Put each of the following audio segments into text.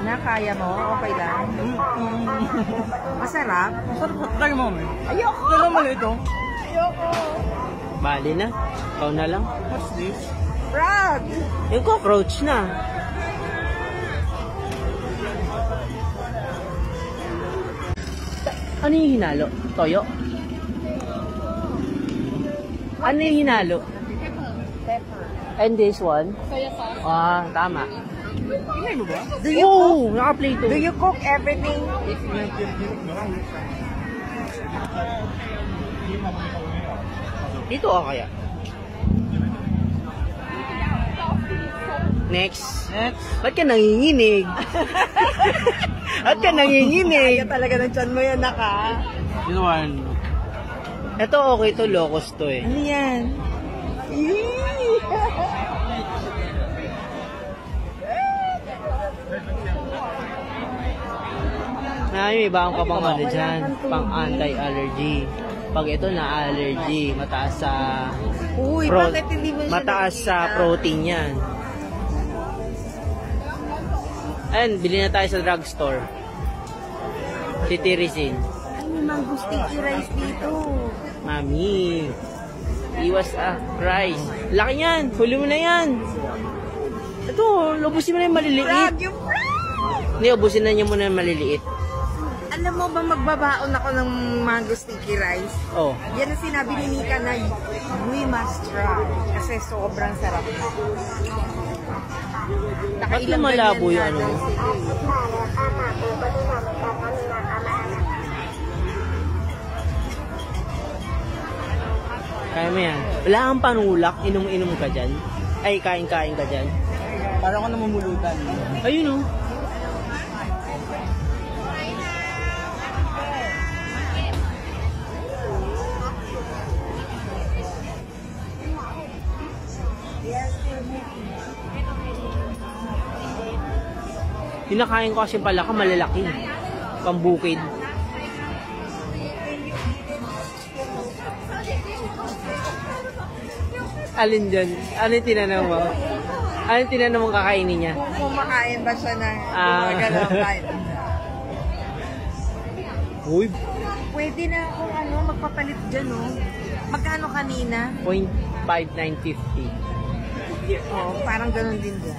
na, kaya mo, okay lang. Masarap? Masarap. Try mo, eh. Ayoko! Ito naman ito. Ayoko! Bali na. Ikaw na lang. What's this? Frog! Yung cockroach na. Ano yung hinalo? Toyo? Ano yung hinalo? Pepper. And this one? Soya sauce. Ah, tama. Tingnan mo ba? Do you Oh, naka-play to. Do you cook everything? Dito ka kaya? Next. Next. Ba't ka nanginginig? Ba't ka nanginginig? Kaya talaga ng tiyan mo yan, naka. This one. Ito okay to, locos to eh. Ano yan? May bagong ka pang ano dyan, pang anti-allergy. Pag ito na allergy, mataas sa Uy, bakit hindi mo siya mataas sa nakikita? protein yan. Ayan, bili na tayo sa drugstore. Titirisin. Ay, may mango sticky rice dito. Mami, iwas rice. Laki yan, huli mo na yan. Ito, lubusin mo na yung maliliit. Frog, yung frog! Hindi, ubusin na niya muna yung maliliit. Alam mo ba magbabaon ako ng mango sticky rice? Oh, Yan ang sinabi ni Nika na we must try. Kasi sobrang sarap. ba't lumalabo yung ano? Kaya mo yan. Wala kang panulak, inom-inom ka dyan. Ay, kain-kain ka dyan. Parang ako namumulutan. Ayun oh. Pinakain ko kasi pala ka malalaki. Pambukid. Alin dyan? Ano yung tinanong mo? Ano yung tinanong mong kakainin niya? Kung kumakain ba siya ng Ah. kain? Uy, Pwede na akong magpapalit dyan, no? Magkano kanina? 0.5950. Oo, parang ganun din dyan.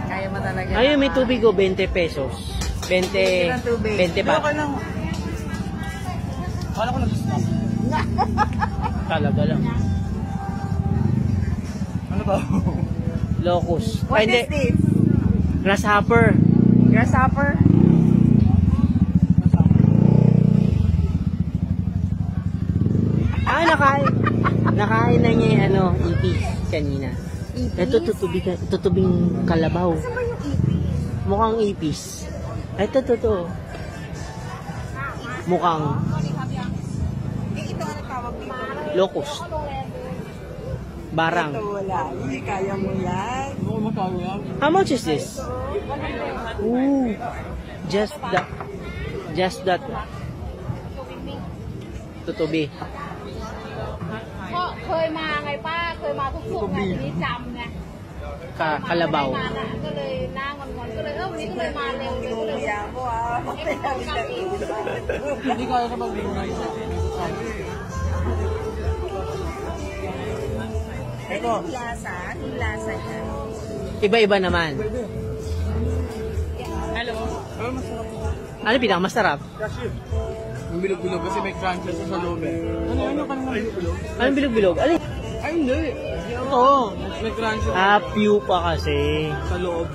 Kaya mo talaga. Ayun, may tubig o 20 pesos. 20, Libre ng tubig. 20 Pero pa. ka lang. Kala ko nag-stop. Talaga lang. Ano to? Locus. What Ay, hindi. is this? Grasshopper. Grasshopper? Ah, nakain na niya yung ipis kanina. Ipis? Ito tutubing kalabaw. Saan ba yung ipis? Mukhang ipis. Ito. Mukhang Ito ano tawag dito? locus. Barang. Ito wala. Hindi kaya mo yan. Ano ko magkano yan? How much is this? Ooh. Just that. Tutubi. เคยมาไงป้าเคยมาทุกศุกร์ไงทีนี้จำไง Kalabaw. มาน่ะก็เลยหน้างอนๆก็เลยวันนี้ก็เลยมาเร็วเลยก็เลย Kaya mo ah. Hindi kaya ka mag-memorize. Ito yung lasa. Yung lasa niya. Iba-iba naman. Pero masarap. Ano pinakamasarap? Cashew. Yung bilog-bilog kasi may crunchy sa loob eh. Ano ka naman bilog-bilog? Anong bilog-bilog? Alin? Ay hindi. Ito. May crunchy Pew pa kasi. sa loob.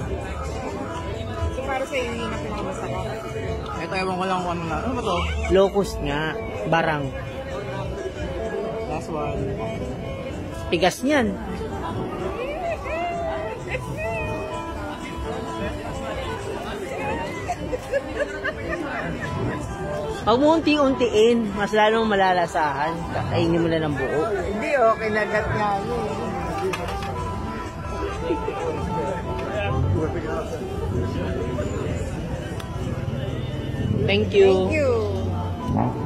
So para sa iyo yung pinakamasarap. Ito ewan ko lang kung ano na. Ano ba to? Locust nga. Barang. Last one. Tigas niyan. Pag mo unti-untiin, mas lalong malalasahan. Kakainin mo na ng buo. Hindi kinagat nga yun. Thank you. Thank you.